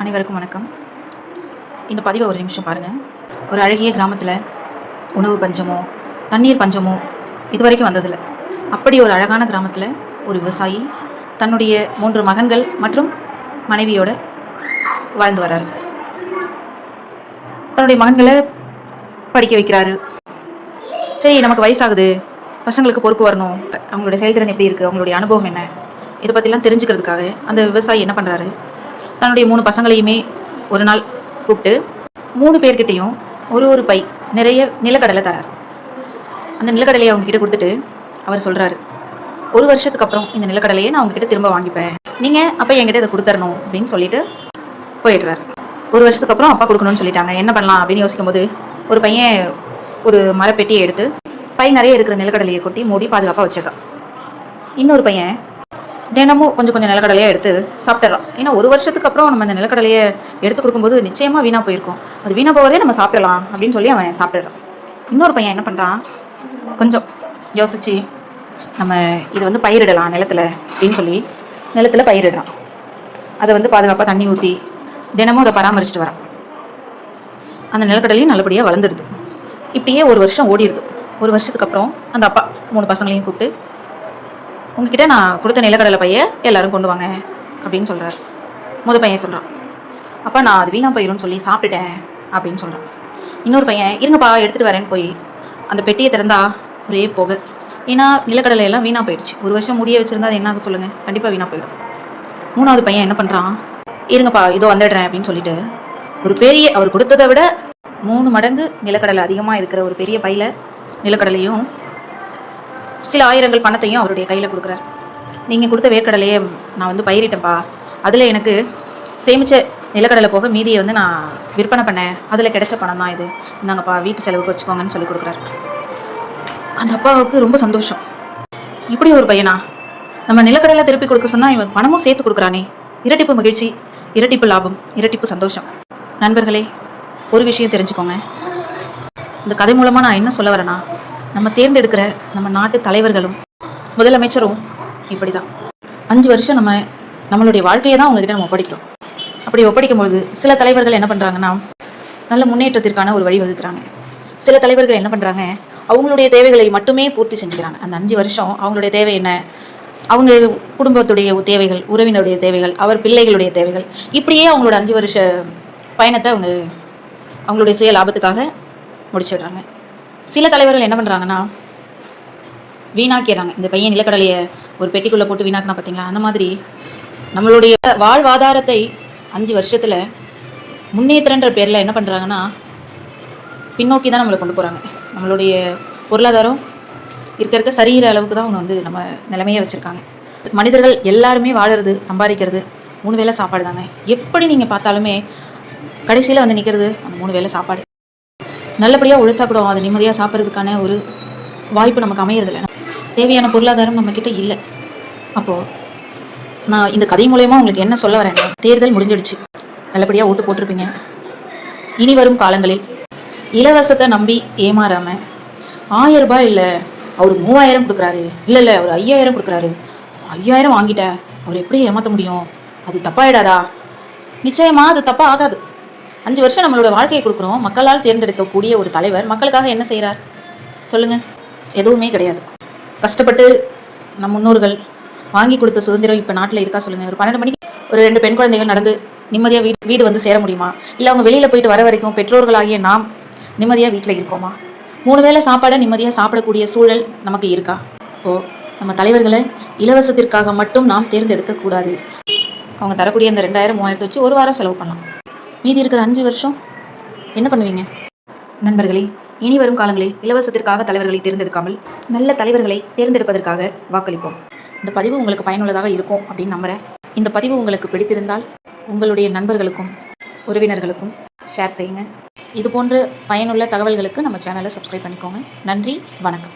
அனைவருக்கும் வணக்கம். இந்த பதிவை ஒரு நிமிஷம் பாருங்கள். ஒரு அழகிய கிராமத்தில் உணவு பஞ்சமோ தண்ணீர் பஞ்சமோ இது வரைக்கும் வந்ததில்லை. அப்படி ஒரு அழகான கிராமத்தில் ஒரு விவசாயி தன்னுடைய 3 மகன்கள் மற்றும் மனைவியோடு வாழ்ந்து வர்றாரு. தன்னுடைய மகன்களை படிக்க வைக்கிறாரு. சரி, நமக்கு வயசாகுது, பசங்களுக்கு பொறுப்பு வரணும், அவங்களுடைய செயல்திறன் எப்படி இருக்குது, அவங்களுடைய அனுபவம் என்ன, இதை பற்றிலாம் தெரிஞ்சுக்கிறதுக்காக அந்த விவசாயி என்ன பண்ணுறாரு, தன்னுடைய 3 பசங்களையுமே ஒரு நாள் கூப்பிட்டு 3 பேர்கிட்டையும் ஒரு பை நிறைய நிலக்கடலை தரார். அந்த நிலக்கடலையை அவங்கக்கிட்ட கொடுத்துட்டு அவர் சொல்கிறாரு, 1 வருஷத்துக்கு அப்புறம் இந்த நிலக்கடலையை நான் அவங்கக்கிட்ட திரும்ப வாங்கிப்பேன், நீங்கள் அப்போ என்கிட்ட இதை கொடுத்துடணும் அப்படின்னு சொல்லிட்டு போயிடுறாரு. 1 வருஷத்துக்கு அப்புறம் அப்பா கொடுக்கணும்னு சொல்லிட்டாங்க. என்ன பண்ணலாம் அப்படின்னு யோசிக்கும் போது ஒரு பையன் ஒரு மரப்பெட்டியை எடுத்து பை நிறைய இருக்கிற நிலக்கடலையை கொட்டி மூடி பாதுகாப்பாக வச்சிடறான். இன்னொரு பையன் தினமும் கொஞ்சம் நிலக்கடலையாக எடுத்து சாப்பிட்றான். ஏன்னா 1 வருஷத்துக்கு அப்புறம் நம்ம அந்த நிலக்கடலையை எடுத்து கொடுக்கும்போது நிச்சயமாக வீணாக போயிருக்கும், அது வீணாக போவதே நம்ம சாப்பிடலாம் அப்படின்னு சொல்லி அவன் சாப்பிட்றான். இன்னொரு பையன் என்ன பண்ணுறான், கொஞ்சம் யோசிச்சு நம்ம இதை பயிரிடலாம் நிலத்தில் அப்படின்னு சொல்லி நிலத்தில் பயிரிடுறான். அதை பாதுகாப்பாக தண்ணி ஊற்றி தினமும் அதை பராமரிச்சுட்டு வரான். அந்த நிலக்கடலையும் நல்லபடியாக வளர்ந்துடுது. இப்படியே 1 வருஷம் ஓடிடுது. 1 வருஷத்துக்கு அப்புறம் அந்த அப்பா 3 பசங்களையும் கூப்பிட்டு, உங்ககிட்ட நான் கொடுத்த நிலக்கடலை பையை எல்லாரும் கொண்டு வாங்க அப்படின்னு சொல்கிறார். முதல் பையன் சொல்கிறான், அப்பா நான் அது வீணாக போயிடும்னு சொல்லி சாப்பிட்டுட்டேன் அப்படின்னு சொல்கிறான். இன்னொரு பையன், இருங்கப்பா எடுத்துகிட்டு வரேன்னு போய் அந்த பெட்டியை திறந்தா ஒரே போக. ஏன்னா நிலக்கடலை எல்லாம் வீணாக போயிடுச்சு. 1 வருஷம் முடிய வச்சுருந்தா அது என்ன ஆகும் சொல்லுங்கள், கண்டிப்பாக வீணாக போயிடும். 3வது பையன் என்ன பண்ணுறான், இருங்கப்பா இதோ வந்துடுறேன் அப்படின்னு சொல்லிட்டு ஒரு பெரிய, அவர் கொடுத்ததை விட 3 மடங்கு நிலக்கடலை அதிகமாக இருக்கிற ஒரு பெரிய பையில் நிலக்கடலையும் சில ஆயிரங்கள் பணத்தையும் அவருடைய கையில் கொடுக்குறார். நீங்கள் கொடுத்த வேர்க்கடலையே நான் பயிரிட்டேன்ப்பா, அதில் எனக்கு சேமித்த நிலக்கடலை போக மீதியை நான் விற்பனை பண்ணேன், அதில் கிடைச்ச பணம் தான் இது, இந்தாங்கப்பா வீட்டு செலவுக்கு வச்சுக்கோங்கன்னு சொல்லி கொடுக்குறாரு. அந்த அப்பாவுக்கு ரொம்ப சந்தோஷம். இப்படி ஒரு பையனா, நம்ம நிலக்கடலை திருப்பி கொடுக்க சொன்னால் இவன் பணமும் சேர்த்து கொடுக்குறானே. இரட்டிப்பு மகிழ்ச்சி, இரட்டிப்பு லாபம், இரட்டிப்பு சந்தோஷம். நண்பர்களே, ஒரு விஷயம் தெரிஞ்சுக்கோங்க. இந்த கதை மூலமாக நான் என்ன சொல்ல வரேன்னா, நம்ம தேர்ந்தெடுக்கிற நம்ம நாட்டு தலைவர்களும் முதலமைச்சரும் இப்படி தான் 5 வருஷம் நம்மளுடைய வாழ்க்கையை தான் அவங்ககிட்ட நம்ம ஒப்படைக்கிறோம். அப்படி ஒப்படைக்கும்பொழுது சில தலைவர்கள் என்ன பண்ணுறாங்கன்னா, நல்ல முன்னேற்றத்திற்கான ஒரு வழி வகுக்கிறாங்க. சில தலைவர்கள் என்ன பண்ணுறாங்க, அவங்களுடைய தேவைகளை மட்டுமே பூர்த்தி செஞ்சுக்கிறாங்க. அந்த 5 வருஷம் அவங்களுடைய தேவை என்ன, அவங்க குடும்பத்துடைய தேவைகள், உறவினருடைய தேவைகள், அவர் பிள்ளைகளுடைய தேவைகள், இப்படியே அவங்களோட 5 வருஷ பயணத்தை அவங்களுடைய சுய லாபத்துக்காக முடிச்சிடுறாங்க. சில தலைவர்கள் என்ன பண்ணுறாங்கன்னா, வீணாக்கிறாங்க. இந்த பையன் நிலக்கடலையை ஒரு பெட்டிக்குள்ளே போட்டு வீணாக்கினா பார்த்தீங்களா, அந்த மாதிரி நம்மளுடைய வாழ்வாதாரத்தை 5 வருஷத்தில் முன்னேற்றன்ற பேரில் என்ன பண்ணுறாங்கன்னா, பின்னோக்கி தான் நம்மளை கொண்டு போகிறாங்க. நம்மளுடைய பொருளாதாரம் இருக்க சரிகிற அளவுக்கு தான் அவங்க நம்ம நிலைமையை வச்சுருக்காங்க. மனிதர்கள் எல்லாருமே வாழறது, சம்பாதிக்கிறது 3 வேளை சாப்பாடு தாங்க. எப்படி நீங்கள் பார்த்தாலுமே கடைசியில் நிற்கிறது அந்த 3 வேளை சாப்பாடு. நல்லபடியாக உழைச்சா கூட அது நிம்மதியாக சாப்பிட்றதுக்கான ஒரு வாய்ப்பு நமக்கு அமையறதில்லை. தேவையான பொருளாதாரம் நம்மக்கிட்ட இல்லை. அப்போது நான் இந்த கதை மூலயமா உங்களுக்கு என்ன சொல்ல வரேன், தேர்தல் முடிஞ்சிடுச்சு, நல்லபடியாக ஓட்டு போட்டிருப்பீங்க. இனி வரும் காலங்களில் இலவசத்தை நம்பி ஏமாறாமல் 1000 ரூபாய் இல்லை, அவர் 3000 கொடுக்குறாரு, இல்லை அவர் 5000 கொடுக்குறாரு, 5000 வாங்கிட்டேன், அவர் எப்படி ஏமாற்ற முடியும், அது தப்பாயிடாதா? நிச்சயமாக அது தப்பாக ஆகாது. 5 வருஷம் நம்மளோட வாழ்க்கையை கொடுக்குறோம். மக்களால் தேர்ந்தெடுக்கக்கூடிய ஒரு தலைவர் மக்களுக்காக என்ன செய்கிறார் சொல்லுங்கள்? எதுவுமே கிடையாது. கஷ்டப்பட்டு நம் முன்னோர்கள் வாங்கி கொடுத்த சுதந்திரம் இப்போ நாட்டில் இருக்கா சொல்லுங்கள்? ஒரு 12 மணிக்கு ஒரு 2 பெண் குழந்தைகள் நடந்து நிம்மதியாக வீடு சேர முடியுமா? இல்லை அவங்க வெளியில் போயிட்டு வர வரைக்கும் பெற்றோர்களாகிய நாம் நிம்மதியாக வீட்டில் இருக்கோமா? 3 வேளை சாப்பாடை நிம்மதியாக சாப்பிடக்கூடிய சூழல் நமக்கு இருக்கா? இப்போது நம்ம தலைவர்களை இலவசத்திற்காக மட்டும் நாம் தேர்ந்தெடுக்கக்கூடாது. அவங்க தரக்கூடிய இந்த 2000 3000 வச்சு 1 வாரம் செலவு பண்ணலாம். மீதி இருக்கிற 5 வருஷம் என்ன பண்ணுவீங்க? நண்பர்களே, இனி வரும் காலங்களில் இலவசத்திற்காக தலைவர்களை தேர்ந்தெடுக்காமல் நல்ல தலைவர்களை தேர்ந்தெடுப்பதற்கு வாக்களிப்போம். இந்த பதிவு உங்களுக்கு பயனுள்ளதாக இருக்கும் அப்படின்னு நம்புகிறேன். இந்த பதிவு உங்களுக்கு பிடித்திருந்தால் உங்களுடைய நண்பர்களுக்கும் உறவினர்களுக்கும் ஷேர் செய்யுங்க. இது போன்ற பயனுள்ள தகவல்களுக்கு நம்ம சேனலை சப்ஸ்கிரைப் பண்ணிக்கோங்க. நன்றி, வணக்கம்.